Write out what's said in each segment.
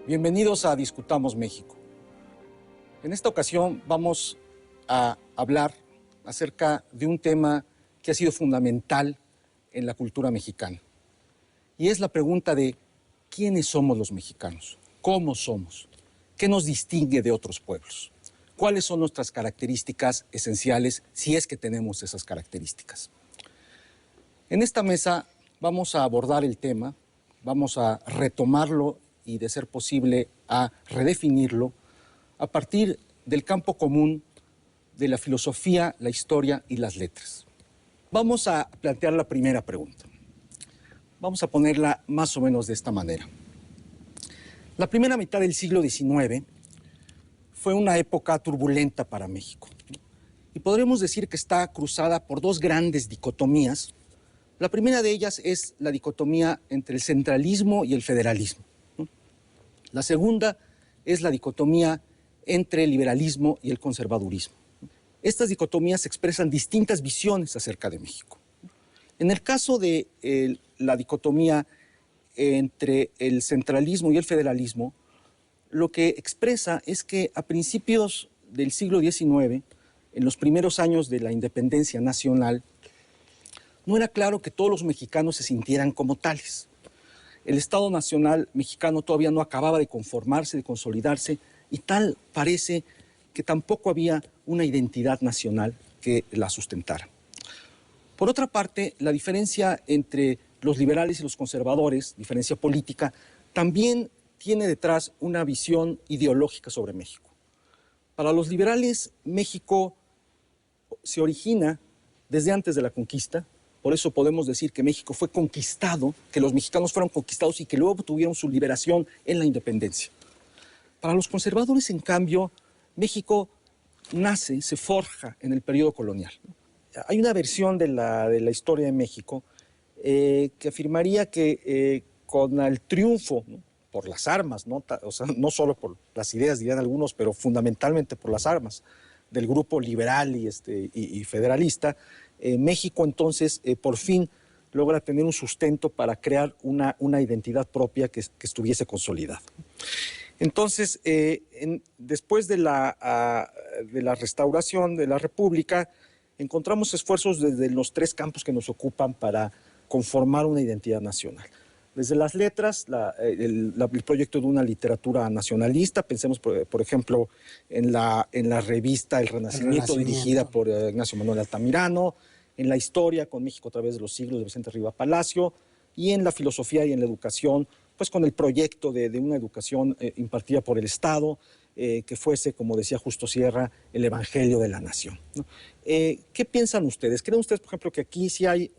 Bienvenidos a Discutamos México. En esta ocasión vamos a hablar acerca de un tema que ha sido fundamental en la cultura mexicana. Y es la pregunta de ¿quiénes somos los mexicanos? ¿Cómo somos? ¿Qué nos distingue de otros pueblos? ¿Cuáles son nuestras características esenciales, si es que tenemos esas características? En esta mesa vamos a abordar el tema, vamos a retomarlo y, de ser posible, a redefinirlo a partir del campo común de la filosofía, la historia y las letras. Vamos a plantear la primera pregunta. Vamos a ponerla más o menos de esta manera. La primera mitad del siglo XIX fue una época turbulenta para México. Y podremos decir que está cruzada por dos grandes dicotomías. La primera de ellas es la dicotomía entre el centralismo y el federalismo. La segunda es la dicotomía entre el liberalismo y el conservadurismo. Estas dicotomías expresan distintas visiones acerca de México. En el caso de la dicotomía entre el centralismo y el federalismo, lo que expresa es que a principios del siglo XIX, en los primeros años de la independencia nacional, no era claro que todos los mexicanos se sintieran como tales. El Estado Nacional mexicano todavía no acababa de conformarse, de consolidarse, y tal parece que tampoco había una identidad nacional que la sustentara. Por otra parte, la diferencia entre los liberales y los conservadores, diferencia política, también tiene detrás una visión ideológica sobre México. Para los liberales, México se origina desde antes de la conquista. Por eso podemos decir que México fue conquistado, que los mexicanos fueron conquistados y que luego tuvieron su liberación en la independencia. Para los conservadores, en cambio, México nace, se forja en el periodo colonial. Hay una versión de la historia de México que afirmaría que con el triunfo, ¿no?, por las armas, ¿no? O sea, no solo por las ideas, dirían algunos, pero fundamentalmente por las armas del grupo liberal y federalista, México entonces por fin logra tener un sustento para crear una identidad propia que estuviese consolidada. Entonces, después de la restauración de la República, encontramos esfuerzos desde los tres campos que nos ocupan para conformar una identidad nacional. Desde las letras, el proyecto de una literatura nacionalista, pensemos por ejemplo en la revista El Renacimiento, dirigida por Ignacio Manuel Altamirano, en la historia con México a través de los siglos de Vicente Riva Palacio, y en la filosofía y en la educación, pues con el proyecto de una educación impartida por el Estado, que fuese, como decía Justo Sierra, el Evangelio de la Nación, ¿no? ¿Qué piensan ustedes? ¿Creen ustedes, por ejemplo, que aquí sí hay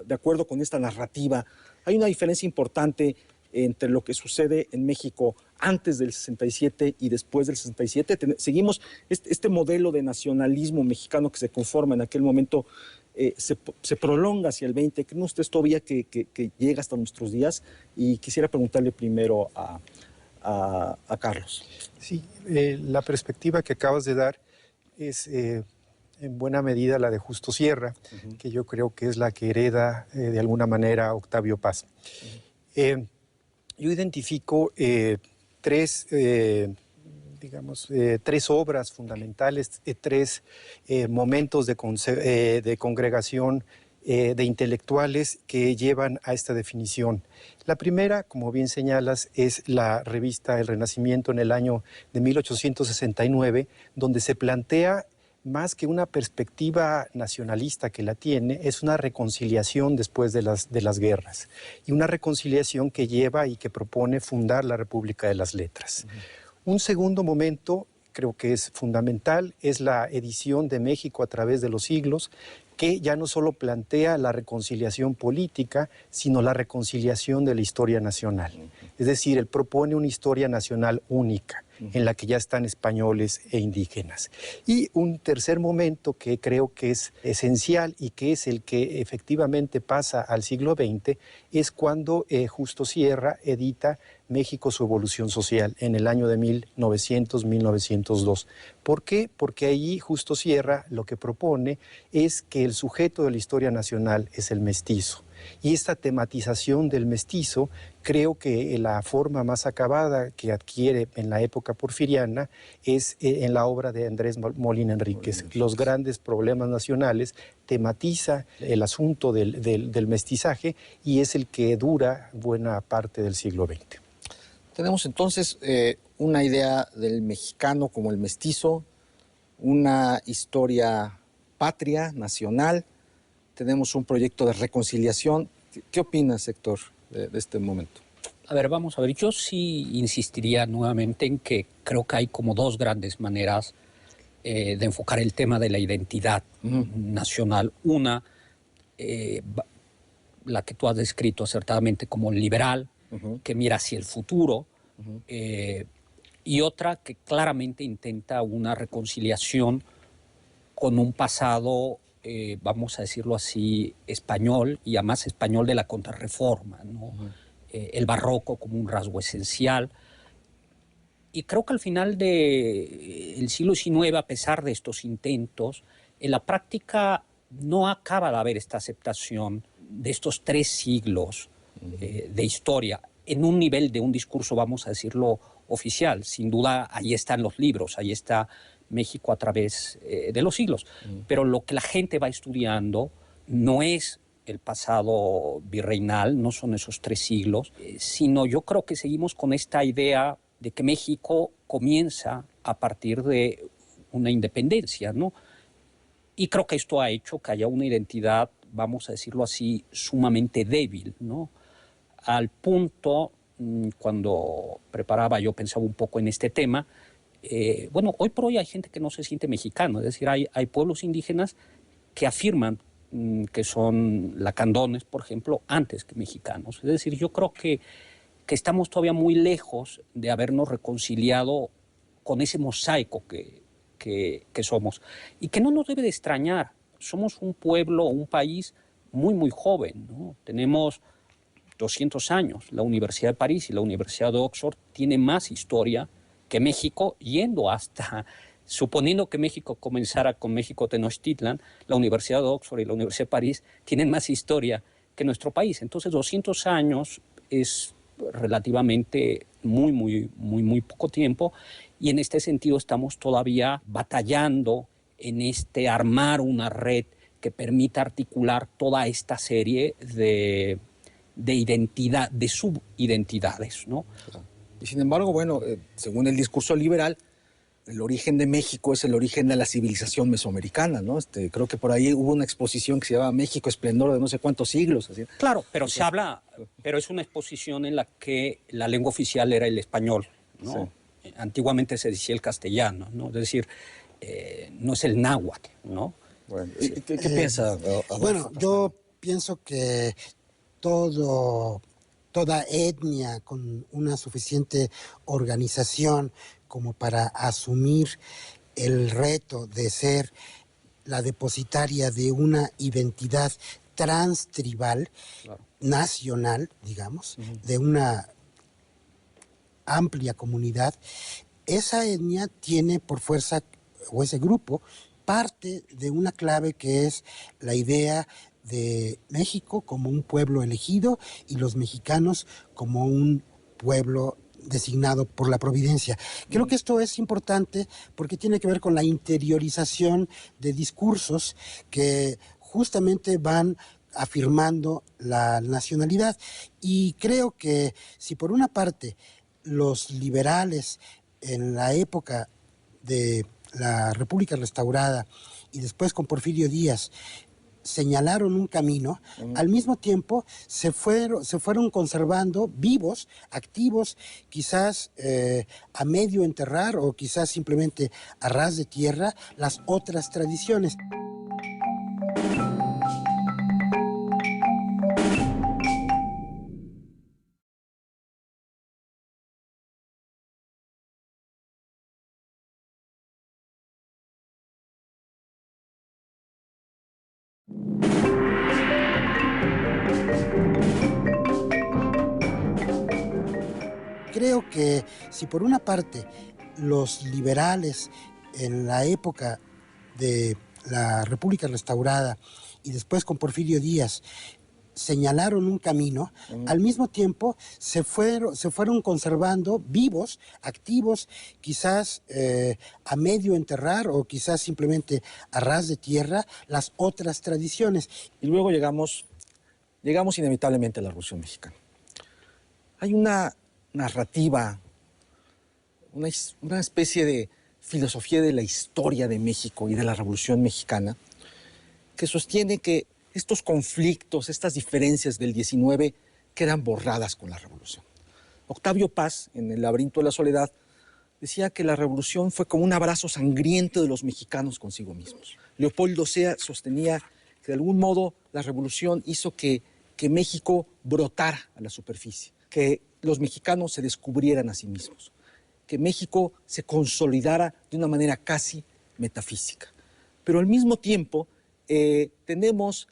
de acuerdo con esta narrativa, hay una diferencia importante entre lo que sucede en México antes del 67 y después del 67? Seguimos este modelo de nacionalismo mexicano que se conforma en aquel momento, se prolonga hacia el 20. ¿Creen ustedes todavía que llega hasta nuestros días? Y quisiera preguntarle primero a Carlos. Sí, la perspectiva que acabas de dar es en buena medida la de Justo Sierra, que yo creo que es la que hereda de alguna manera Octavio Paz. Yo identifico tres obras fundamentales, tres momentos de congregación de intelectuales que llevan a esta definición. La primera, como bien señalas, es la revista El Renacimiento en el año de 1869, donde se plantea, más que una perspectiva nacionalista que la tiene, es una reconciliación después de las guerras, y una reconciliación que lleva y que propone fundar la República de las Letras. Un segundo momento, creo que es fundamental, es la edición de México a través de los siglos, que ya no solo plantea la reconciliación política, sino la reconciliación de la historia nacional. Es decir, él propone una historia nacional única, en la que ya están españoles e indígenas. Y un tercer momento que creo que es esencial y que es el que efectivamente pasa al siglo XX, es cuando Justo Sierra edita México, su evolución social, en el año de 1900-1902. ¿Por qué? Porque allí Justo Sierra lo que propone es que el sujeto de la historia nacional es el mestizo. Y esta tematización del mestizo, creo que la forma más acabada que adquiere en la época porfiriana es en la obra de Andrés Molina Enríquez. Los grandes problemas nacionales, tematiza el asunto del mestizaje y es el que dura buena parte del siglo XX. Tenemos entonces una idea del mexicano como el mestizo, una historia patria, nacional, tenemos un proyecto de reconciliación. ¿Qué opinas, Héctor, de este momento? A ver, vamos a ver, yo sí insistiría nuevamente en que creo que hay como dos grandes maneras de enfocar el tema de la identidad nacional. Una, la que tú has descrito acertadamente como liberal, que mira hacia el futuro, y otra que claramente intenta una reconciliación con un pasado, vamos a decirlo así, español, y además español de la contrarreforma, ¿no? El barroco como un rasgo esencial. Y creo que al final del siglo XIX, a pesar de estos intentos, en la práctica no acaba de haber esta aceptación de estos 3 siglos de historia en un nivel de un discurso, vamos a decirlo, oficial. Sin duda, ahí están los libros, ahí está México a través de los siglos. Pero lo que la gente va estudiando no es el pasado virreinal, no son esos 3 siglos, sino yo creo que seguimos con esta idea de que México comienza a partir de una independencia, ¿no? Y creo que esto ha hecho que haya una identidad, vamos a decirlo así, sumamente débil, ¿no? Al punto, cuando preparaba, yo pensaba un poco en este tema, bueno, hoy por hoy hay gente que no se siente mexicano, es decir, hay pueblos indígenas que afirman que son lacandones, por ejemplo, antes que mexicanos. Es decir, yo creo que estamos todavía muy lejos de habernos reconciliado con ese mosaico que somos. Y que no nos debe de extrañar. Somos un pueblo, un país muy, muy joven, ¿no? Tenemos 200 años. La Universidad de París y la Universidad de Oxford tienen más historia que México, yendo hasta, suponiendo que México comenzara con México Tenochtitlan, la Universidad de Oxford y la Universidad de París tienen más historia que nuestro país. Entonces, 200 años es relativamente muy poco tiempo, y en este sentido estamos todavía batallando en armar una red que permita articular toda esta serie de identidad, de subidentidades, ¿no? Y sin embargo, bueno, según el discurso liberal, el origen de México es el origen de la civilización mesoamericana, ¿no? Creo que por ahí hubo una exposición que se llama México Esplendor de no sé cuántos siglos. Así. Claro, pero se habla, pero es una exposición en la que la lengua oficial era el español, ¿no? Sí. Antiguamente se decía el castellano, ¿no? Es decir, no es el náhuatl, ¿no? Bueno, ¿qué piensa? Bueno, yo pienso que toda etnia con una suficiente organización como para asumir el reto de ser la depositaria de una identidad transtribal, claro, nacional, digamos, de una amplia comunidad, esa etnia tiene por fuerza, o ese grupo, parte de una clave que es la idea de México como un pueblo elegido y los mexicanos como un pueblo designado por la providencia. Creo que esto es importante porque tiene que ver con la interiorización de discursos que justamente van afirmando la nacionalidad. Y creo que si por una parte los liberales en la época de la República Restaurada y después con Porfirio Díaz señalaron un camino, al mismo tiempo se fueron conservando vivos, activos, quizás a medio enterrar o quizás simplemente a ras de tierra, las otras tradiciones. Creo que si por una parte los liberales en la época de la República Restaurada y después con Porfirio Díaz señalaron un camino, al mismo tiempo se fueron conservando vivos, activos, quizás a medio enterrar o quizás simplemente a ras de tierra, las otras tradiciones. Y luego llegamos inevitablemente a la Revolución Mexicana. Hay una narrativa, una especie de filosofía de la historia de México y de la Revolución Mexicana que sostiene que estos conflictos, estas diferencias del 19 quedan borradas con la Revolución. Octavio Paz, en El laberinto de la soledad, decía que la Revolución fue como un abrazo sangriento de los mexicanos consigo mismos. Leopoldo Sea sostenía que de algún modo la Revolución hizo que México brotara a la superficie, que los mexicanos se descubrieran a sí mismos, que México se consolidara de una manera casi metafísica. Pero al mismo tiempo tenemos,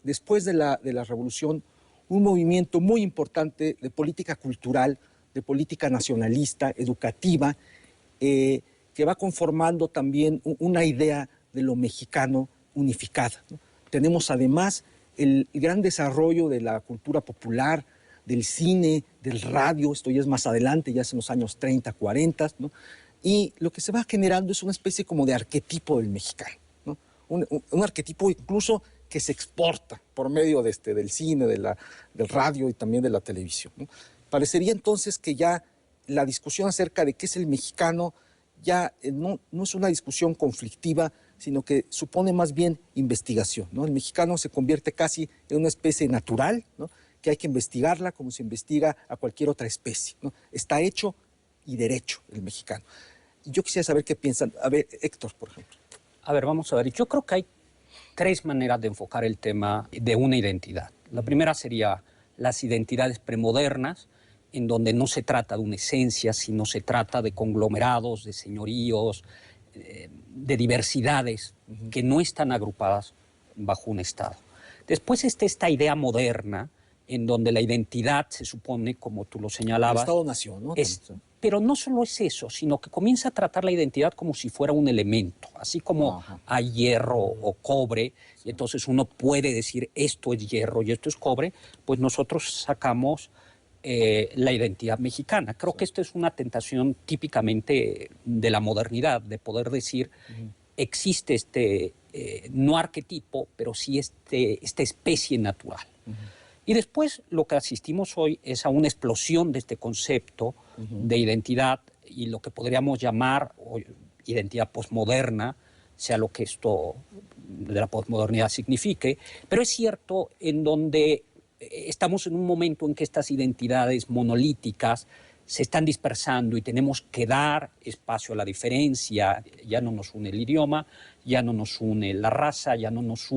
después de la Revolución, un movimiento muy importante de política cultural, de política nacionalista, educativa, que va conformando también una idea de lo mexicano unificada, ¿no? Tenemos además el gran desarrollo de la cultura popular, del cine, del radio, esto ya es más adelante, ya es en los años 30, 40, ¿no? Y lo que se va generando es una especie como de arquetipo del mexicano, ¿no? Un arquetipo incluso que se exporta por medio del cine, del radio y también de la televisión, ¿no? Parecería entonces que ya la discusión acerca de qué es el mexicano ya no es una discusión conflictiva, sino que supone más bien investigación, ¿no? El mexicano se convierte casi en una especie natural, ¿no? Que hay que investigarla como se investiga a cualquier otra especie, ¿no? Está hecho y derecho el mexicano. Y yo quisiera saber qué piensan. A ver, Héctor, por ejemplo. A ver, vamos a ver. Yo creo que hay tres maneras de enfocar el tema de una identidad. La primera sería las identidades premodernas, en donde no se trata de una esencia, sino se trata de conglomerados, de señoríos, de diversidades que no están agrupadas bajo un Estado. Después está esta idea moderna, en donde la identidad se supone, como tú lo señalabas... El Estado-nación, ¿no? Pero no solo es eso, sino que comienza a tratar la identidad como si fuera un elemento, así como hay hierro o cobre, y entonces uno puede decir esto es hierro y esto es cobre, pues nosotros sacamos la identidad mexicana. Creo que esto es una tentación típicamente de la modernidad, de poder decir existe este, no arquetipo, pero sí esta especie natural. Y después lo que asistimos hoy es a una explosión de este concepto de identidad y lo que podríamos llamar identidad posmoderna, sea lo que esto de la posmodernidad signifique, pero es cierto en donde estamos en un momento en que estas identidades monolíticas se están dispersando y tenemos que dar espacio a la diferencia. Ya no nos une el idioma, ya no nos une la raza, ya no nos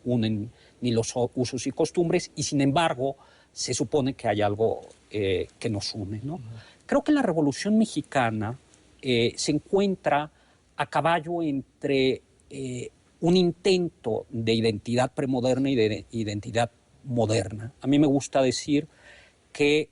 unen ni los usos y costumbres, y sin embargo se supone que hay algo que nos une, ¿no? Creo que la Revolución Mexicana se encuentra a caballo entre un intento de identidad premoderna y de identidad moderna. A mí me gusta decir que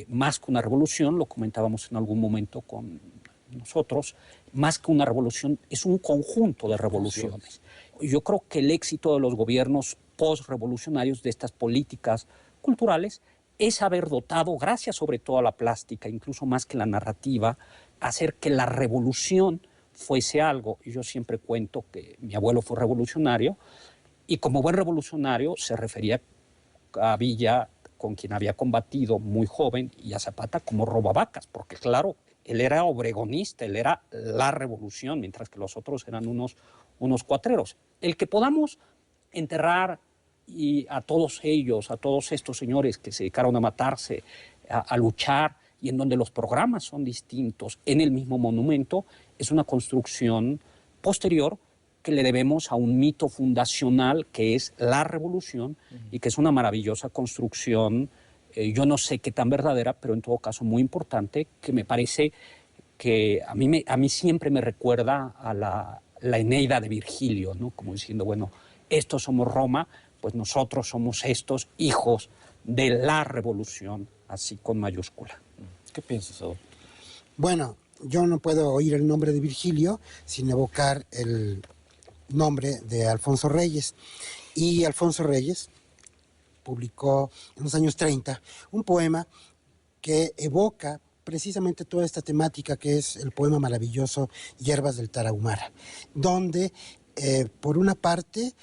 más que una revolución, lo comentábamos en algún momento con nosotros, más que una revolución es un conjunto de revoluciones. Yo creo que el éxito de los gobiernos post-revolucionarios de estas políticas culturales es haber dotado, gracias sobre todo a la plástica, incluso más que la narrativa, hacer que la revolución fuese algo. Yo siempre cuento que mi abuelo fue revolucionario y como buen revolucionario se refería a Villa, con quien había combatido muy joven, y a Zapata como robavacas, porque claro, él era obregonista, él era la revolución, mientras que los otros eran unos cuatreros. El que podamos enterrar y a todos ellos, a todos estos señores que se dedicaron a matarse, a luchar, y en donde los programas son distintos en el mismo monumento, es una construcción posterior que le debemos a un mito fundacional que es la revolución y que es una maravillosa construcción, yo no sé qué tan verdadera, pero en todo caso muy importante, que me parece que a mí siempre me recuerda a la Eneida de Virgilio, ¿no? Como diciendo, bueno, estos somos Roma, pues nosotros somos estos hijos de la revolución, así con mayúscula. ¿Qué piensas, Saúl? Bueno, yo no puedo oír el nombre de Virgilio sin evocar el nombre de Alfonso Reyes. Y Alfonso Reyes publicó en los años 30 un poema que evoca precisamente toda esta temática, que es el poema maravilloso Hierbas del Tarahumara, donde por una parte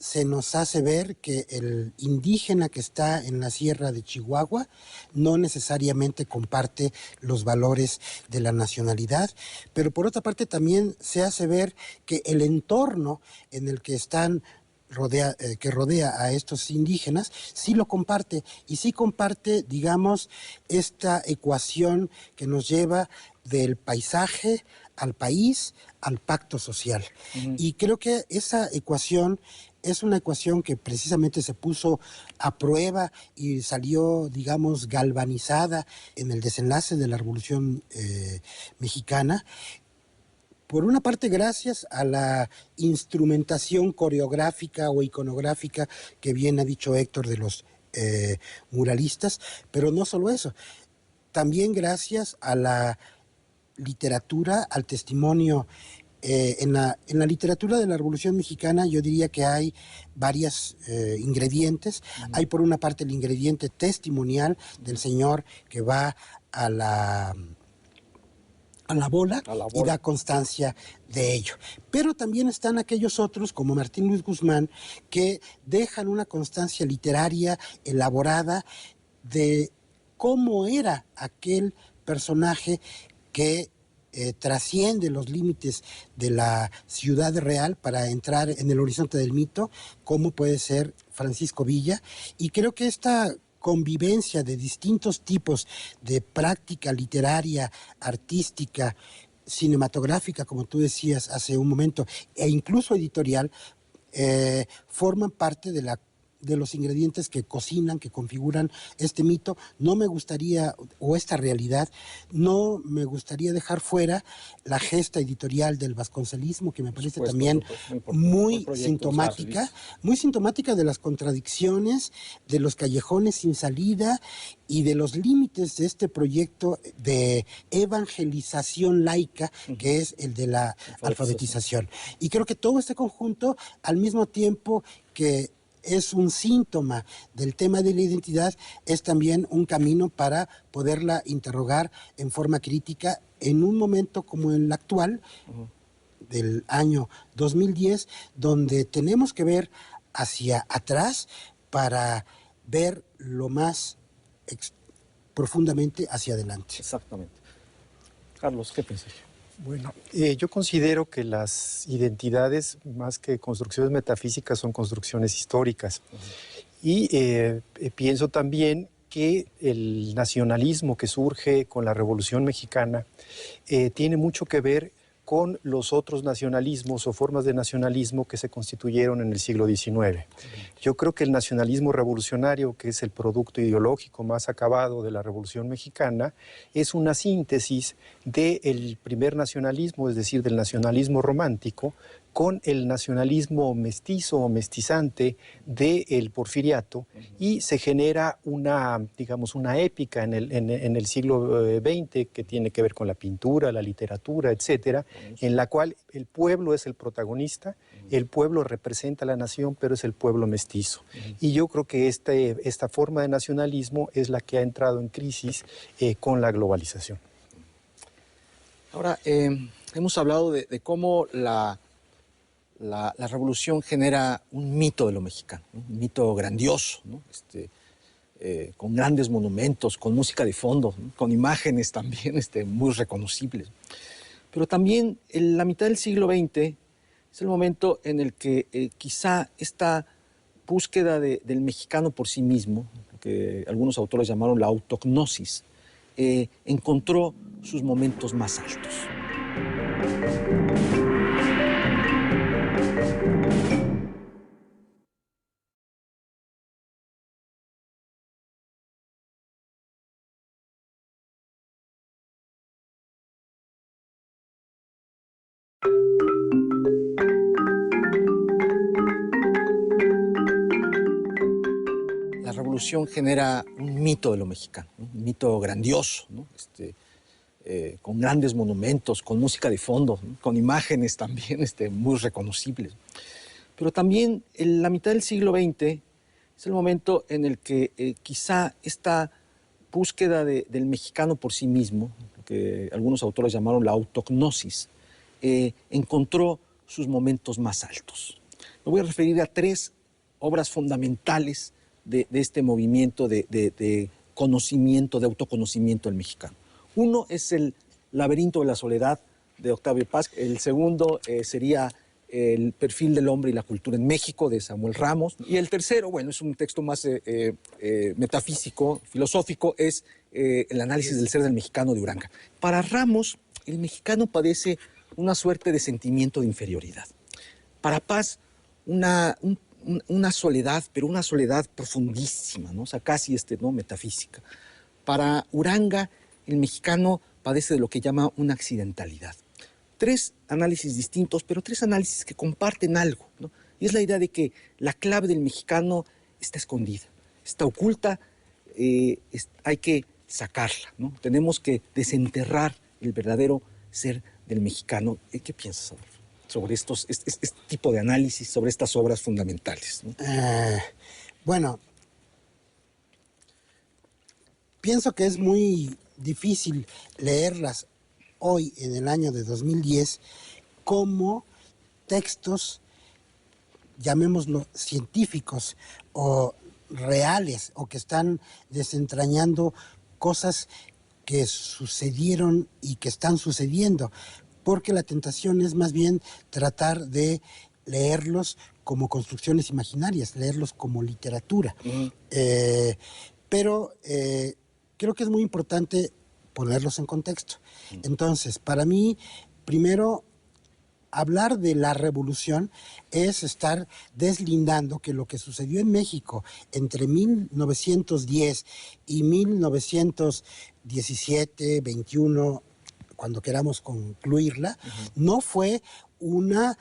se nos hace ver que el indígena que está en la sierra de Chihuahua no necesariamente comparte los valores de la nacionalidad, pero por otra parte también se hace ver que el entorno en el que están que rodea a estos indígenas, sí lo comparte, y sí comparte, digamos, esta ecuación que nos lleva del paisaje al país, al pacto social. Y creo que esa ecuación es una ecuación que precisamente se puso a prueba y salió, digamos, galvanizada en el desenlace de la Revolución Mexicana. Por una parte, gracias a la instrumentación coreográfica o iconográfica que bien ha dicho Héctor de los muralistas, pero no solo eso, también gracias a la literatura, al testimonio. En la literatura de la Revolución Mexicana yo diría que hay varios ingredientes. Hay por una parte el ingrediente testimonial del señor que va a la bola y da constancia de ello. Pero también están aquellos otros, como Martín Luis Guzmán, que dejan una constancia literaria elaborada de cómo era aquel personaje que trasciende los límites de la ciudad real para entrar en el horizonte del mito, como puede ser Francisco Villa. Y creo que esta convivencia de distintos tipos de práctica literaria, artística, cinematográfica, como tú decías hace un momento, e incluso editorial, forman parte de los ingredientes que cocinan, que configuran este mito. No me gustaría, o esta realidad, no me gustaría dejar fuera la gesta editorial del vasconcelismo, que me parece también muy sintomática de las contradicciones, de los callejones sin salida y de los límites de este proyecto de evangelización laica, que es el de la alfabetización. Y creo que todo este conjunto, al mismo tiempo que es un síntoma del tema de la identidad, es también un camino para poderla interrogar en forma crítica en un momento como el actual, del año 2010, donde tenemos que ver hacia atrás para ver lo más profundamente hacia adelante. Exactamente. Carlos, ¿qué piensas? Bueno, yo considero que las identidades, más que construcciones metafísicas, son construcciones históricas. Y pienso también que el nacionalismo que surge con la Revolución Mexicana tiene mucho que ver con los otros nacionalismos o formas de nacionalismo que se constituyeron en el siglo XIX. Yo creo que el nacionalismo revolucionario, que es el producto ideológico más acabado de la Revolución Mexicana, es una síntesis del primer nacionalismo, es decir, del nacionalismo romántico, con el nacionalismo mestizo o mestizante del porfiriato, y se genera una, digamos, una épica en el siglo XX que tiene que ver con la pintura, la literatura, etcétera, en la cual el pueblo es el protagonista, el pueblo representa a la nación, pero es el pueblo mestizo. Y yo creo que esta forma de nacionalismo es la que ha entrado en crisis con la globalización. Ahora, hemos hablado de cómo la revolución genera un mito de lo mexicano, ¿no? Un mito grandioso, ¿no? Con grandes monumentos, con música de fondo, ¿no? Con imágenes también muy reconocibles. Pero también en la mitad del siglo XX es el momento en el que quizá esta búsqueda del mexicano por sí mismo, que algunos autores llamaron la autognosis, encontró sus momentos más altos. La revolución genera un mito de lo mexicano, ¿no? Un mito grandioso, ¿no? Con grandes monumentos, con música de fondo, ¿no? Con imágenes también muy reconocibles. Pero también en la mitad del siglo XX Es el momento en el que quizá esta búsqueda del mexicano por sí mismo, lo que algunos autores llamaron la autognosis, encontró sus momentos más altos. Me voy a referir a 3 obras fundamentales de este movimiento de conocimiento, de autoconocimiento del mexicano. Uno es el Laberinto de la Soledad de Octavio Paz. El segundo sería El perfil del hombre y la cultura en México de Samuel Ramos. Y el tercero, bueno, es un texto más metafísico, filosófico, es el análisis del ser del mexicano de Uranga. Para Ramos, el mexicano padece una suerte de sentimiento de inferioridad. Para Paz, una soledad, pero una soledad profundísima, ¿no? O sea, casi ¿no? metafísica. Para Uranga, el mexicano padece de lo que llama una accidentalidad. 3 análisis distintos, pero 3 análisis que comparten algo, ¿no? Y es la idea de que la clave del mexicano está escondida, está oculta, hay que sacarla, ¿no? Tenemos que desenterrar el verdadero ser del mexicano. ¿Qué piensas, Adolfo, sobre este tipo de análisis, sobre estas obras fundamentales, ¿no? Bueno, pienso que es muy difícil leerlas hoy, en el año de 2010, como textos, llamémoslo científicos o reales, o que están desentrañando cosas que sucedieron y que están sucediendo, porque la tentación es más bien tratar de leerlos como construcciones imaginarias, leerlos como literatura. Pero creo que es muy importante ponerlos en contexto. Entonces, para mí, primero, hablar de la revolución es estar deslindando que lo que sucedió en México entre 1910 y 1917, 21, cuando queramos concluirla, no fue una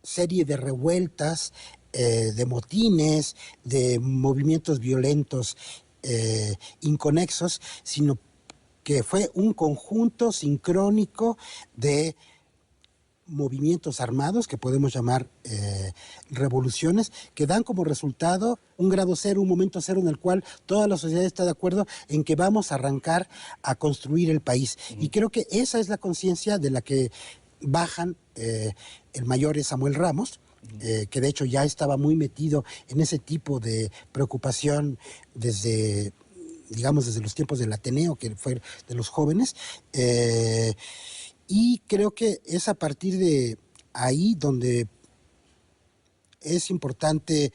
serie de revueltas, de motines, de movimientos violentos inconexos, sino que fue un conjunto sincrónico de movimientos armados, que podemos llamar revoluciones, que dan como resultado un grado cero, un momento cero en el cual toda la sociedad está de acuerdo en que vamos a arrancar a construir el país. Y creo que esa es la conciencia de la que bajan el mayor Samuel Ramos, que de hecho ya estaba muy metido en ese tipo de preocupación desde, digamos, desde los tiempos del Ateneo, que fue de los jóvenes, y creo que es a partir de ahí donde es importante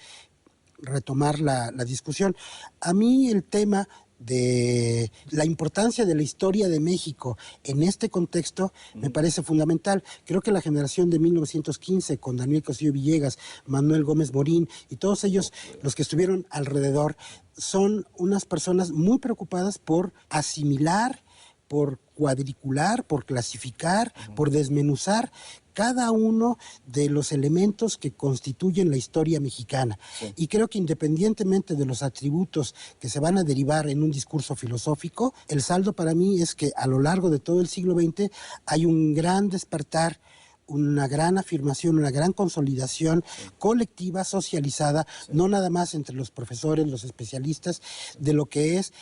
retomar la discusión. A mí el tema de la importancia de la historia de México en este contexto me parece fundamental. Creo que la generación de 1915, con Daniel Cosío Villegas, Manuel Gómez Morín y todos ellos, los que estuvieron alrededor, son unas personas muy preocupadas por asimilar, por cuadricular, por clasificar, por desmenuzar cada uno de los elementos que constituyen la historia mexicana. Sí. Y creo que independientemente de los atributos que se van a derivar en un discurso filosófico, el saldo para mí es que a lo largo de todo el siglo XX hay un gran despertar, una gran afirmación, una gran consolidación colectiva, socializada, no nada más entre los profesores, los especialistas, de lo que es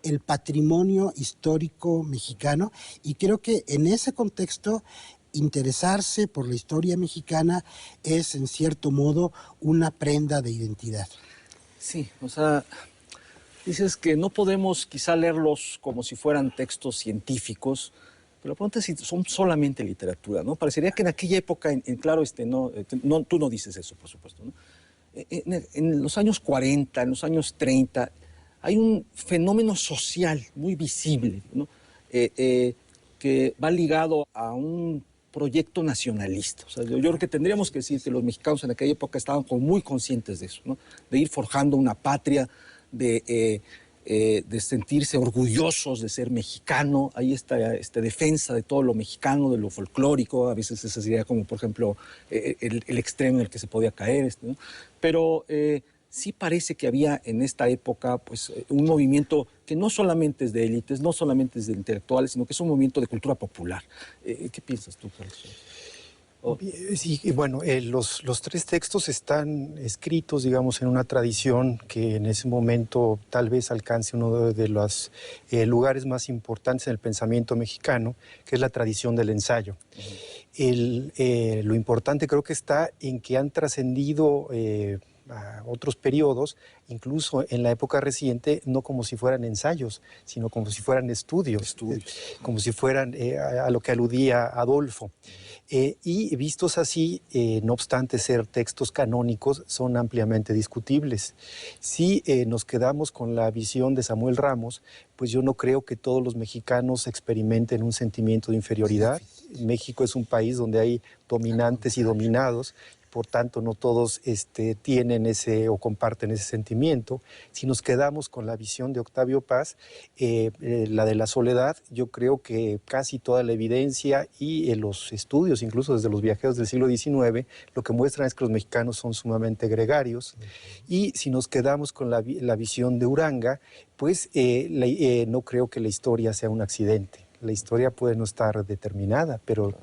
el patrimonio histórico mexicano, y creo que en ese contexto interesarse por la historia mexicana es, en cierto modo, una prenda de identidad. Sí, o sea, dices que no podemos quizá leerlos como si fueran textos científicos, pero la pregunta es si son solamente literatura, ¿no? Parecería que en aquella época, claro, tú no dices eso, por supuesto, ¿no? En los años 40, en los años 30, hay un fenómeno social muy visible, ¿no? Que va ligado a un proyecto nacionalista. O sea, yo creo que tendríamos que decir que los mexicanos en aquella época estaban como muy conscientes de eso, ¿no? De ir forjando una patria, de sentirse orgullosos de ser mexicano. Hay esta defensa de todo lo mexicano, de lo folclórico. A veces esa sería como, por ejemplo, el extremo en el que se podía caer, ¿no? Pero sí parece que había en esta época pues, un movimiento que no solamente es de élites, no solamente es de intelectuales, sino que es un movimiento de cultura popular. ¿Qué piensas tú, Carlos? Sí, y bueno, los tres textos están escritos, digamos, en una tradición que en ese momento tal vez alcance uno de los lugares más importantes en el pensamiento mexicano, que es la tradición del ensayo. Lo importante creo que está en que han trascendido a otros periodos, incluso en la época reciente, no como si fueran ensayos, sino como si fueran estudios. Como si fueran a lo que aludía Adolfo. Y vistos así, no obstante ser textos canónicos, son ampliamente discutibles. Si nos quedamos con la visión de Samuel Ramos, pues yo no creo que todos los mexicanos experimenten un sentimiento de inferioridad. México es un país donde hay dominantes y dominados, por tanto no todos tienen ese o comparten ese sentimiento. Si nos quedamos con la visión de Octavio Paz, la de la soledad, yo creo que casi toda la evidencia y los estudios, incluso desde los viajeros del siglo XIX, lo que muestran es que los mexicanos son sumamente gregarios. Y si nos quedamos con la visión de Uranga, pues no creo que la historia sea un accidente. La historia puede no estar determinada, pero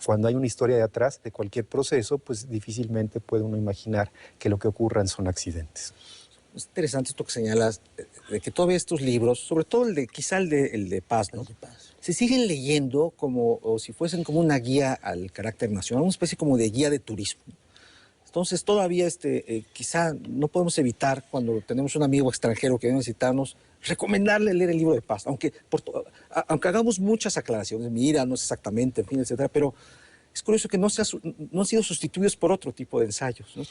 cuando hay una historia de atrás de cualquier proceso, pues difícilmente puede uno imaginar que lo que ocurran son accidentes. Es interesante esto que señalas, de que todavía estos libros, sobre todo quizá el de Paz, ¿no? Se siguen leyendo como o si fuesen como una guía al carácter nacional, una especie como de guía de turismo. Entonces todavía quizá no podemos evitar, cuando tenemos un amigo extranjero que viene a visitarnos, recomendarle leer el libro de Paz, aunque hagamos muchas aclaraciones, mira, no es exactamente, en fin, etcétera, pero es curioso que no han sido sustituidos por otro tipo de ensayos, ¿no?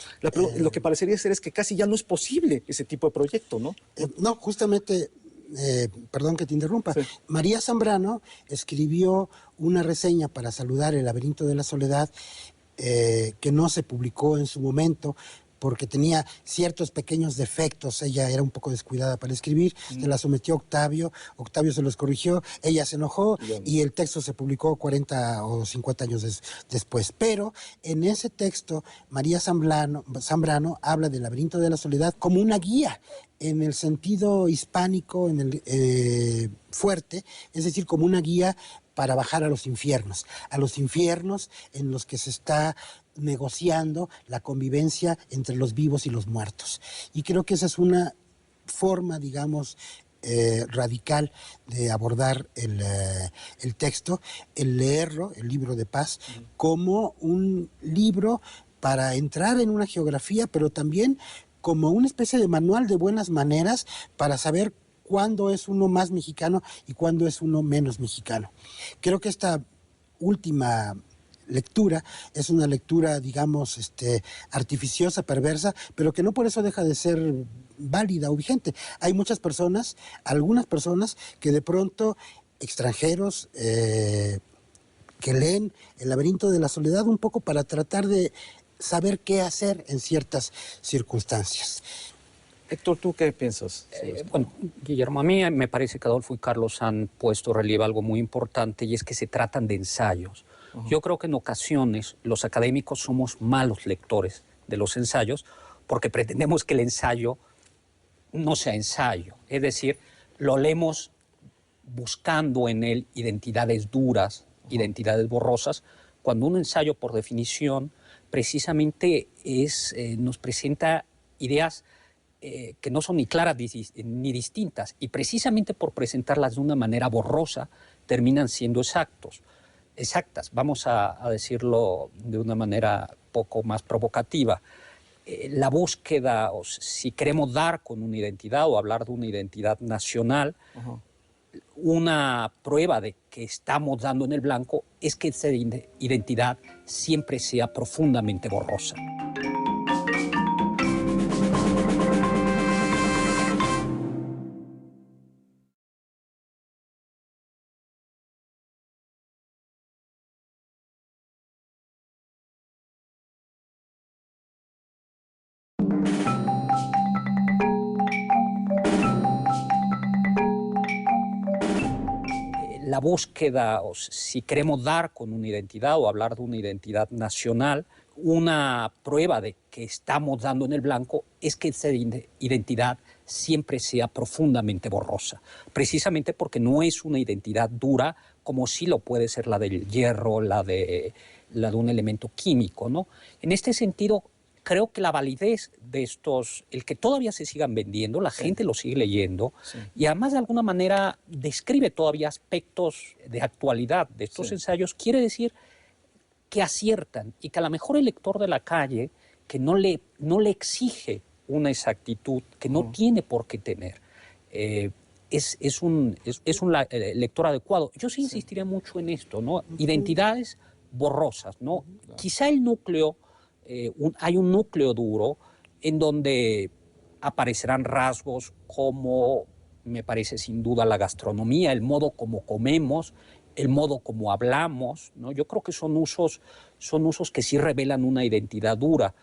Lo que parecería ser es que casi ya no es posible ese tipo de proyecto, ¿no? No, justamente, perdón que te interrumpa, sí. María Zambrano escribió una reseña para saludar El laberinto de la soledad, que no se publicó en su momento porque tenía ciertos pequeños defectos. Ella era un poco descuidada para escribir, se la sometió a Octavio se los corrigió, ella se enojó y el texto se publicó 40 o 50 años después. Pero en ese texto, María Zambrano habla del laberinto de la soledad como una guía en el sentido hispánico, fuerte, es decir, como una guía para bajar a los infiernos en los que se está negociando la convivencia entre los vivos y los muertos. Y creo que esa es una forma, digamos, radical de abordar el texto, el leerlo, el libro de Paz, como un libro para entrar en una geografía, pero también como una especie de manual de buenas maneras para saber cuándo es uno más mexicano y cuándo es uno menos mexicano. Creo que esta última lectura es una lectura, digamos, artificiosa, perversa, pero que no por eso deja de ser válida o vigente. Hay muchas personas, algunas personas, que de pronto, extranjeros, que leen El laberinto de la soledad un poco para tratar de saber qué hacer en ciertas circunstancias. Héctor, ¿tú qué piensas? Bueno, Guillermo, a mí me parece que Adolfo y Carlos han puesto relieve algo muy importante, y es que se tratan de ensayos. Yo creo que en ocasiones los académicos somos malos lectores de los ensayos porque pretendemos que el ensayo no sea ensayo. Es decir, lo leemos buscando en él identidades duras, identidades borrosas, cuando un ensayo, por definición, precisamente nos presenta ideas que no son ni claras ni distintas, y precisamente por presentarlas de una manera borrosa terminan siendo exactas. Vamos a decirlo de una manera poco más provocativa. La búsqueda, o si queremos dar con una identidad o hablar de una identidad nacional, una prueba de que estamos dando en el blanco es que esa identidad siempre sea profundamente borrosa. La búsqueda, o si queremos dar con una identidad o hablar de una identidad nacional, una prueba de que estamos dando en el blanco es que esa identidad siempre sea profundamente borrosa, precisamente porque no es una identidad dura como sí lo puede ser la del hierro, la de la de un elemento químico, ¿no? En este sentido, creo que la validez de estos, el que todavía se sigan vendiendo, la gente lo sigue leyendo, y además de alguna manera describe todavía aspectos de actualidad de estos ensayos, quiere decir que aciertan y que a lo mejor el lector de la calle, que no le exige una exactitud que no tiene por qué tener, es un lector adecuado. Yo sí insistiría mucho en esto, ¿no? Identidades borrosas, ¿no? Quizá el núcleo, hay un núcleo duro en donde aparecerán rasgos como, me parece sin duda, la gastronomía, el modo como comemos, el modo como hablamos, ¿no? Yo creo que son usos que sí revelan una identidad dura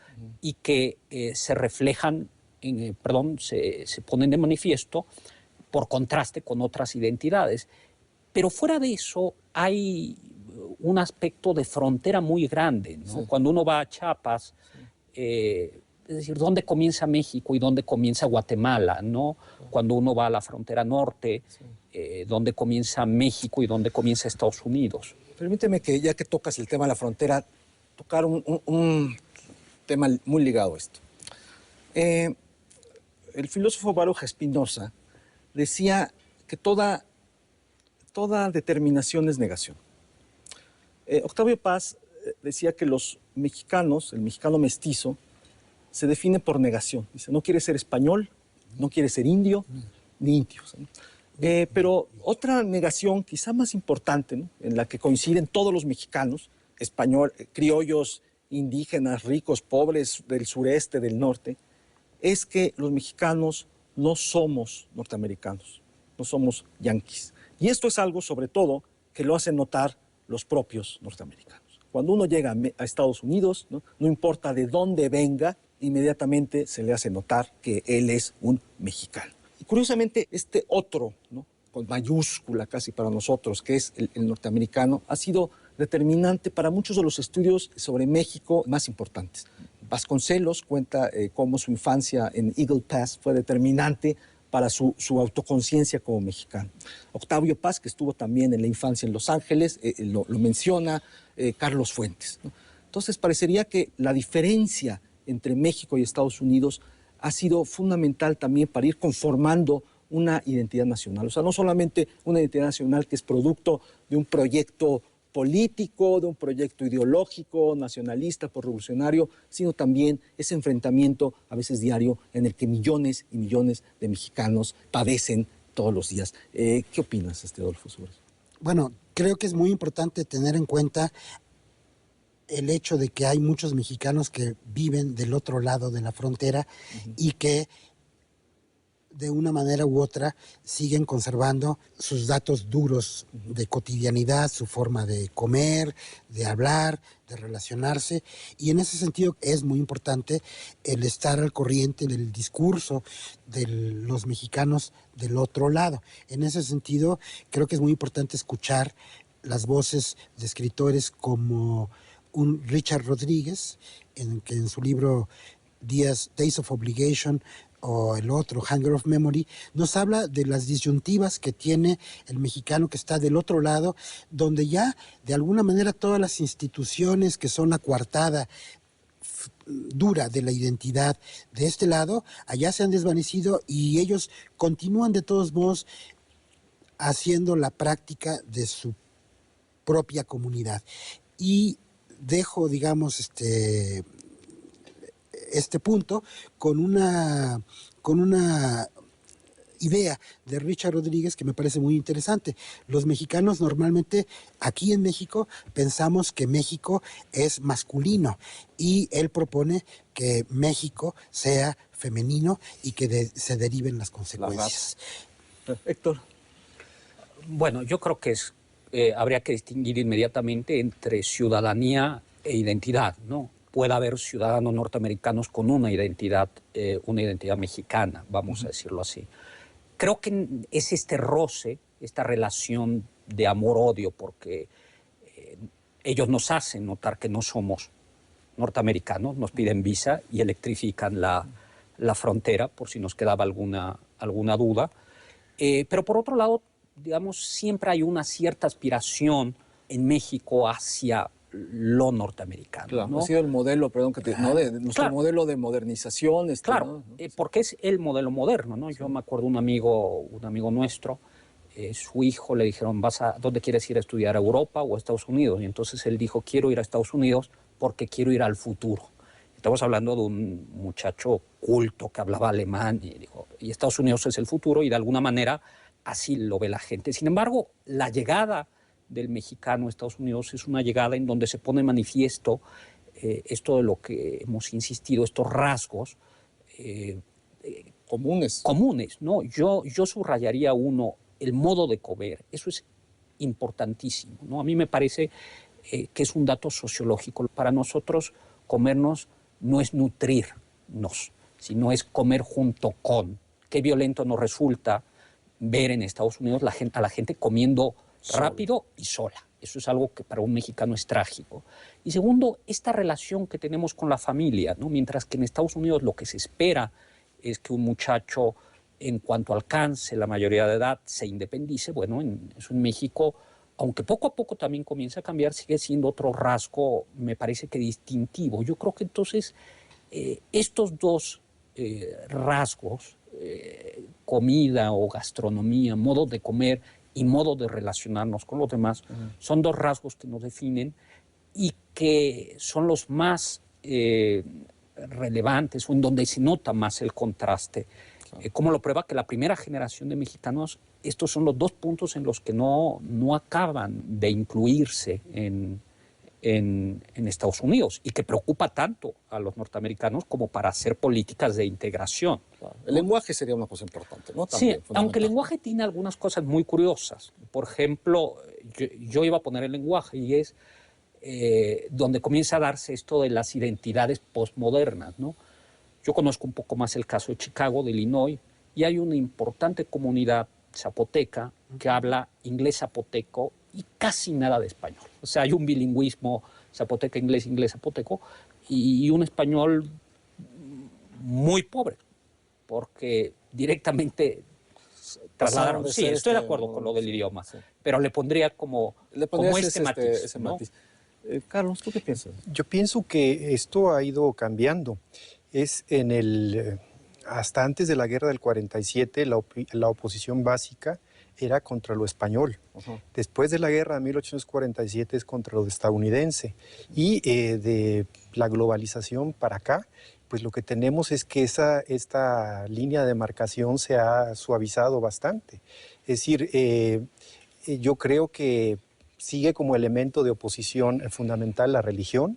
y que se reflejan, se ponen de manifiesto por contraste con otras identidades. Pero fuera de eso hay un aspecto de frontera muy grande, ¿no? Cuando uno va a Chiapas, es decir, ¿dónde comienza México y dónde comienza Guatemala, ¿no? Cuando uno va a la frontera norte, ¿dónde comienza México y dónde comienza Estados Unidos? Permíteme que, ya que tocas el tema de la frontera, tocar un tema muy ligado a esto. El filósofo Baruch Spinoza decía que toda determinación es negación. Octavio Paz decía que los mexicanos, el mexicano mestizo, se define por negación. Dice, no quiere ser español, no quiere ser indio, ni indio. ¿No? Pero otra negación, quizá más importante, ¿no? En la que coinciden todos los mexicanos, criollos, indígenas, ricos, pobres, del sureste, del norte, es que los mexicanos no somos norteamericanos, no somos yanquis. Y esto es algo, sobre todo, que lo hacen notar los propios norteamericanos. Cuando uno llega a Estados Unidos, ¿no? No importa de dónde venga, inmediatamente se le hace notar que él es un mexicano. Y curiosamente, este otro, ¿no? Con mayúscula casi para nosotros, que es el norteamericano, ha sido determinante para muchos de los estudios sobre México más importantes. Vasconcelos cuenta cómo su infancia en Eagle Pass fue determinante para su autoconciencia como mexicano. Octavio Paz, que estuvo también en la infancia en Los Ángeles, lo menciona Carlos Fuentes, ¿no? Entonces parecería que la diferencia entre México y Estados Unidos ha sido fundamental también para ir conformando una identidad nacional. O sea, no solamente una identidad nacional que es producto de un proyecto político, de un proyecto ideológico, nacionalista, revolucionario, sino también ese enfrentamiento, a veces diario, en el que millones y millones de mexicanos padecen todos los días. ¿Qué opinas, Adolfo, sobre eso? Bueno, creo que es muy importante tener en cuenta el hecho de que hay muchos mexicanos que viven del otro lado de la frontera y que de una manera u otra siguen conservando sus datos duros de cotidianidad, su forma de comer, de hablar, de relacionarse, y en ese sentido es muy importante el estar al corriente del discurso de los mexicanos del otro lado. En ese sentido creo que es muy importante escuchar las voces de escritores como un Richard Rodríguez, que en su libro Days of Obligation, o el otro, Hunger of Memory, nos habla de las disyuntivas que tiene el mexicano que está del otro lado, donde ya de alguna manera todas las instituciones que son la coartada dura de la identidad de este lado, allá se han desvanecido y ellos continúan de todos modos haciendo la práctica de su propia comunidad. Y dejo, digamos, este punto con una idea de Richard Rodríguez que me parece muy interesante. Los mexicanos normalmente aquí en México pensamos que México es masculino y él propone que México sea femenino y que se deriven las consecuencias. Héctor. Bueno, yo creo que habría que distinguir inmediatamente entre ciudadanía e identidad, ¿no? Puede haber ciudadanos norteamericanos con una identidad mexicana, vamos a decirlo así. Creo que es este roce, esta relación de amor-odio, porque ellos nos hacen notar que no somos norteamericanos, nos piden visa y electrifican la frontera, por si nos quedaba alguna duda. Pero por otro lado, digamos, siempre hay una cierta aspiración en México hacia lo norteamericano. Claro, ¿no? ha sido el modelo, perdón, ¿no? de nuestro Claro. modelo de modernización. Claro, ¿no? porque es el modelo moderno, ¿no? Yo me acuerdo un amigo nuestro, su hijo le dijeron, ¿dónde quieres ir a estudiar? ¿A Europa o a Estados Unidos? Y entonces él dijo, quiero ir a Estados Unidos porque quiero ir al futuro. Estamos hablando de un muchacho culto que hablaba alemán y dijo, y Estados Unidos es el futuro, y de alguna manera así lo ve la gente. Sin embargo, la llegada del mexicano a Estados Unidos es una llegada en donde se pone manifiesto esto de lo que hemos insistido, estos rasgos comunes, ¿no? Yo subrayaría uno, el modo de comer. Eso es importantísimo, ¿no? A mí me parece que es un dato sociológico. Para nosotros, comernos no es nutrirnos, sino es comer junto con. Qué violento nos resulta ver en Estados Unidos a la gente comiendo rápido y sola. Eso es algo que para un mexicano es trágico. Y segundo, esta relación que tenemos con la familia, ¿no? Mientras que en Estados Unidos lo que se espera es que un muchacho, en cuanto alcance la mayoría de edad, se independice. Bueno, eso en México, aunque poco a poco también comienza a cambiar, sigue siendo otro rasgo, me parece que distintivo. Yo creo que entonces estos dos rasgos, comida o gastronomía, modo de comer y modo de relacionarnos con los demás, son dos rasgos que nos definen y que son los más relevantes o en donde se nota más el contraste. Como lo prueba que la primera generación de mexicanos, estos son los dos puntos en los que no acaban de incluirse en Estados Unidos y que preocupa tanto a los norteamericanos como para hacer políticas de integración. Claro. El lenguaje sería una cosa importante, ¿no? También, sí, aunque el lenguaje tiene algunas cosas muy curiosas. Por ejemplo, yo iba a poner el lenguaje y es donde comienza a darse esto de las identidades postmodernas, ¿no? Yo conozco un poco más el caso de Chicago, de Illinois, y hay una importante comunidad zapoteca que habla inglés zapoteco y casi nada de español. O sea, hay un bilingüismo zapoteca-inglés, inglés-zapoteco, y un español muy pobre, porque directamente trasladaron. Sí, estoy de acuerdo con lo del idioma, sí, pero le pondría como este matiz. Ese ¿no? matiz. Carlos, ¿tú qué piensas? Yo pienso que esto ha ido cambiando. Es hasta antes de la guerra del 47, la oposición básica era contra lo español. Después de la guerra de 1847 es contra lo estadounidense. Y de la globalización para acá, pues lo que tenemos es que esta línea de demarcación se ha suavizado bastante. Es decir, yo creo que sigue como elemento de oposición fundamental la religión.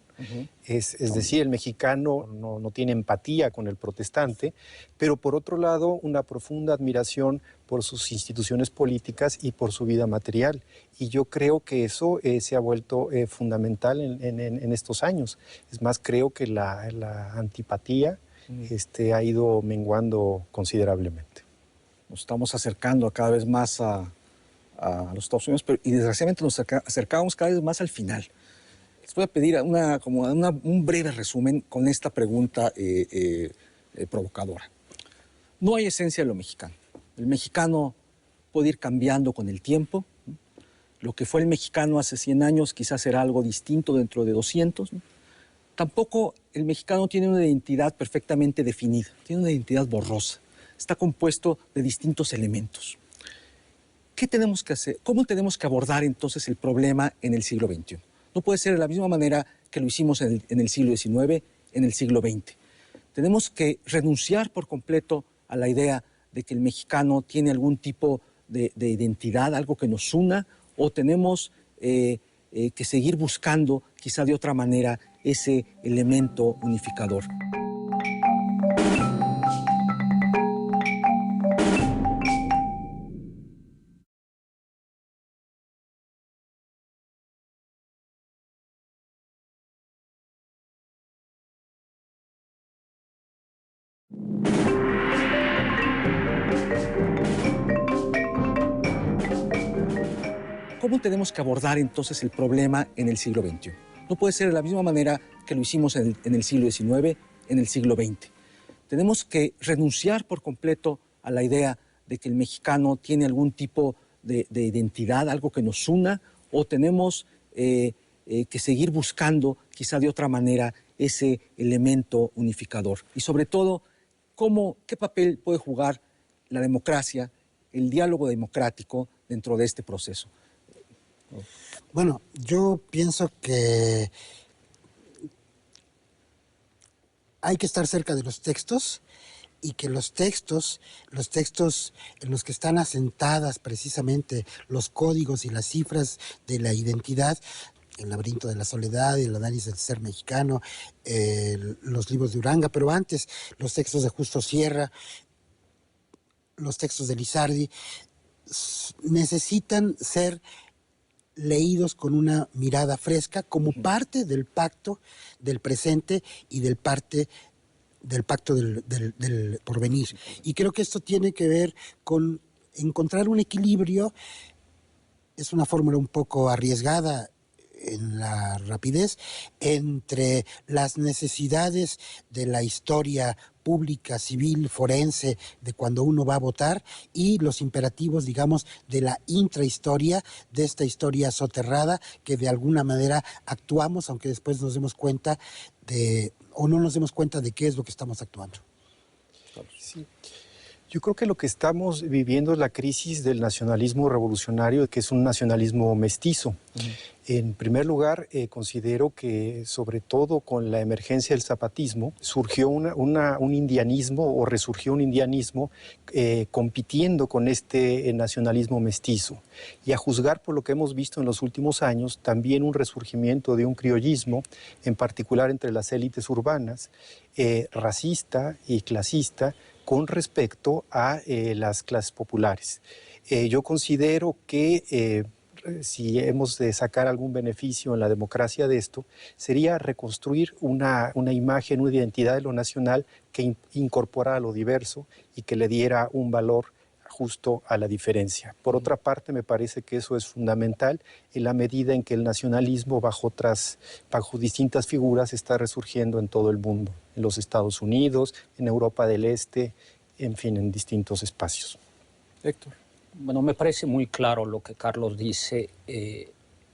Es decir, el mexicano no tiene empatía con el protestante, pero por otro lado una profunda admiración por sus instituciones políticas y por su vida material. Y yo creo que eso se ha vuelto fundamental en estos años. Es más, creo que la antipatía ha ido menguando considerablemente. Nos estamos acercando cada vez más a los Estados Unidos, y desgraciadamente nos acercamos cada vez más al final. Les voy a pedir un breve resumen con esta pregunta provocadora. No hay esencia de lo mexicano. El mexicano puede ir cambiando con el tiempo. Lo que fue el mexicano hace 100 años quizás será algo distinto dentro de 200. Tampoco el mexicano tiene una identidad perfectamente definida, tiene una identidad borrosa. Está compuesto de distintos elementos. ¿Qué tenemos que hacer? ¿Cómo tenemos que abordar entonces el problema en el siglo XXI? No puede ser de la misma manera que lo hicimos en el siglo XIX, en el siglo XX. Tenemos que renunciar por completo a la idea de que el mexicano tiene algún tipo de identidad, algo que nos una, o tenemos que seguir buscando, quizá de otra manera, ese elemento unificador. ¿Cómo tenemos que abordar entonces el problema en el siglo XXI? No puede ser de la misma manera que lo hicimos en el siglo XIX, en el siglo XX. Tenemos que renunciar por completo a la idea de que el mexicano tiene algún tipo de identidad, algo que nos una, o tenemos que que seguir buscando quizá de otra manera ese elemento unificador. Y sobre todo, ¿qué papel puede jugar la democracia, el diálogo democrático dentro de este proceso? Bueno, yo pienso que hay que estar cerca de los textos y que los textos en los que están asentadas precisamente los códigos y las cifras de la identidad, El laberinto de la soledad, El análisis del ser mexicano, los libros de Uranga, pero antes los textos de Justo Sierra, los textos de Lizardi, necesitan ser leídos con una mirada fresca como parte del pacto del presente y del pacto del porvenir. Y creo que esto tiene que ver con encontrar un equilibrio. Es una fórmula un poco arriesgada en la rapidez, entre las necesidades de la historia pública, civil, forense, de cuando uno va a votar, y los imperativos, digamos, de la intrahistoria, de esta historia soterrada, que de alguna manera actuamos, aunque después nos demos cuenta o no nos demos cuenta de qué es lo que estamos actuando. Sí. Yo creo que lo que estamos viviendo es la crisis del nacionalismo revolucionario, que es un nacionalismo mestizo. En primer lugar, considero que, sobre todo con la emergencia del zapatismo, surgió un indianismo, o resurgió un indianismo compitiendo con este nacionalismo mestizo. Y a juzgar por lo que hemos visto en los últimos años, también un resurgimiento de un criollismo, en particular entre las élites urbanas, racista y clasista, con respecto a las clases populares. Yo considero que si hemos de sacar algún beneficio en la democracia de esto, sería reconstruir una imagen, una identidad de lo nacional que incorporara lo diverso y que le diera un valor justo a la diferencia. Por otra parte, me parece que eso es fundamental en la medida en que el nacionalismo bajo distintas figuras está resurgiendo en todo el mundo, en los Estados Unidos, en Europa del Este, en fin, en distintos espacios. Héctor. Bueno, me parece muy claro lo que Carlos dice.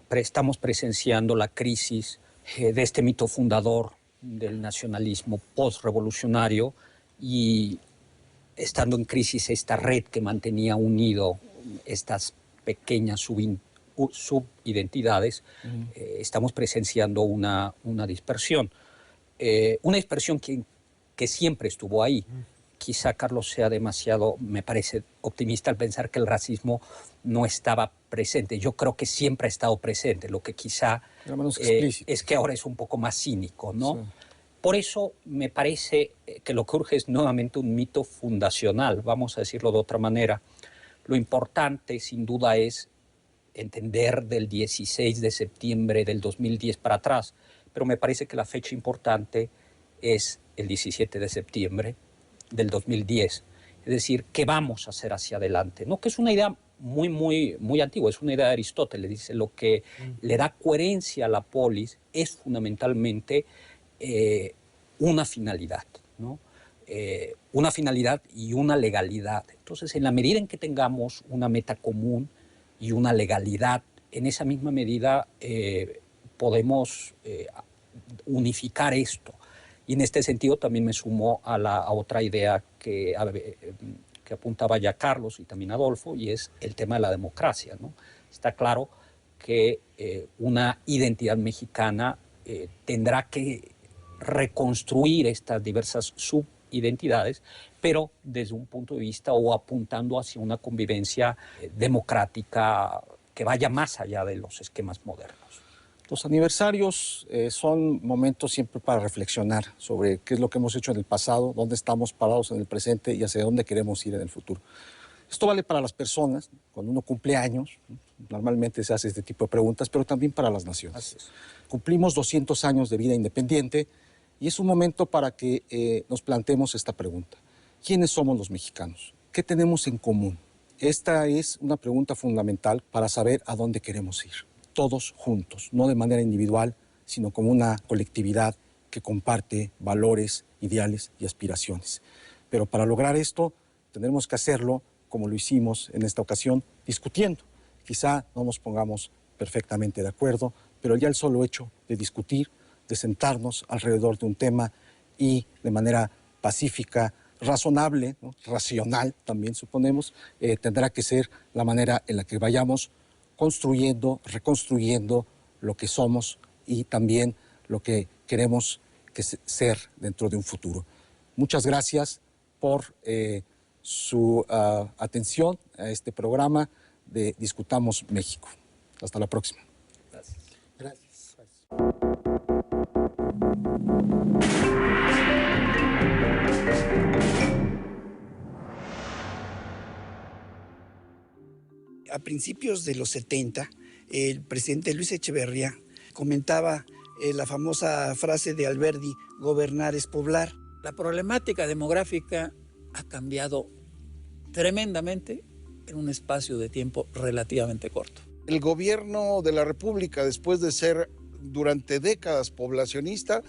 Estamos presenciando la crisis de este mito fundador del nacionalismo postrevolucionario, y estando en crisis esta red que mantenía unido estas pequeñas subidentidades, estamos presenciando una dispersión. Una dispersión que siempre estuvo ahí. Quizá Carlos sea demasiado, me parece, optimista al pensar que el racismo no estaba presente. Yo creo que siempre ha estado presente, lo que quizá es que ahora es un poco más cínico, ¿no? Sí. Por eso me parece que lo que urge es nuevamente un mito fundacional, vamos a decirlo de otra manera. Lo importante, sin duda, es entender del 16 de septiembre del 2010 para atrás, pero me parece que la fecha importante es el 17 de septiembre del 2010. Es decir, ¿qué vamos a hacer hacia adelante? ¿No? Que es una idea muy antigua, es una idea de Aristóteles. Dice, lo que le da coherencia a la polis es fundamentalmente una finalidad, ¿no? Una finalidad y una legalidad. Entonces, en la medida en que tengamos una meta común y una legalidad, en esa misma medida podemos unificar esto. Y en este sentido también me sumo a otra idea que apuntaba ya Carlos y también Adolfo, y es el tema de la democracia, ¿no? Está claro que una identidad mexicana tendrá que reconstruir estas diversas subidentidades, pero desde un punto de vista o apuntando hacia una convivencia democrática que vaya más allá de los esquemas modernos. Los aniversarios son momentos siempre para reflexionar sobre qué es lo que hemos hecho en el pasado, dónde estamos parados en el presente y hacia dónde queremos ir en el futuro. Esto vale para las personas, cuando uno cumple años, normalmente se hace este tipo de preguntas, pero también para las naciones. Cumplimos 200 años de vida independiente y es un momento para que nos planteemos esta pregunta. ¿Quiénes somos los mexicanos? ¿Qué tenemos en común? Esta es una pregunta fundamental para saber a dónde queremos ir. Todos juntos, no de manera individual, sino como una colectividad que comparte valores, ideales y aspiraciones. Pero para lograr esto, tendremos que hacerlo, como lo hicimos en esta ocasión, discutiendo. Quizá no nos pongamos perfectamente de acuerdo, pero ya el solo hecho de discutir, de sentarnos alrededor de un tema y de manera pacífica, razonable, ¿no?, racional también suponemos, tendrá que ser la manera en la que vayamos construyendo, reconstruyendo lo que somos y también lo que queremos ser dentro de un futuro. Muchas gracias por su atención a este programa de Discutamos México. Hasta la próxima. Gracias. Gracias. A principios de los 70, el presidente Luis Echeverría comentaba la famosa frase de Alberdi, gobernar es poblar. La problemática demográfica ha cambiado tremendamente en un espacio de tiempo relativamente corto. El gobierno de la República, después de ser durante décadas poblacionista,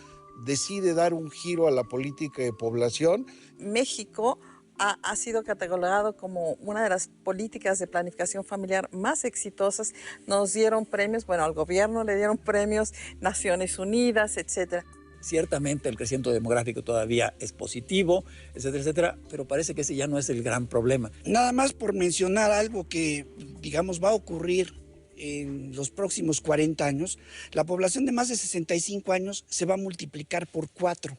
decide dar un giro a la política de población. México ha sido catalogado como una de las políticas de planificación familiar más exitosas. Nos dieron premios, bueno, al gobierno le dieron premios, Naciones Unidas, etcétera. Ciertamente el crecimiento demográfico todavía es positivo, etcétera, etcétera, pero parece que ese ya no es el gran problema. Nada más por mencionar algo que, digamos, va a ocurrir en los próximos 40 años, la población de más de 65 años se va a multiplicar por 4.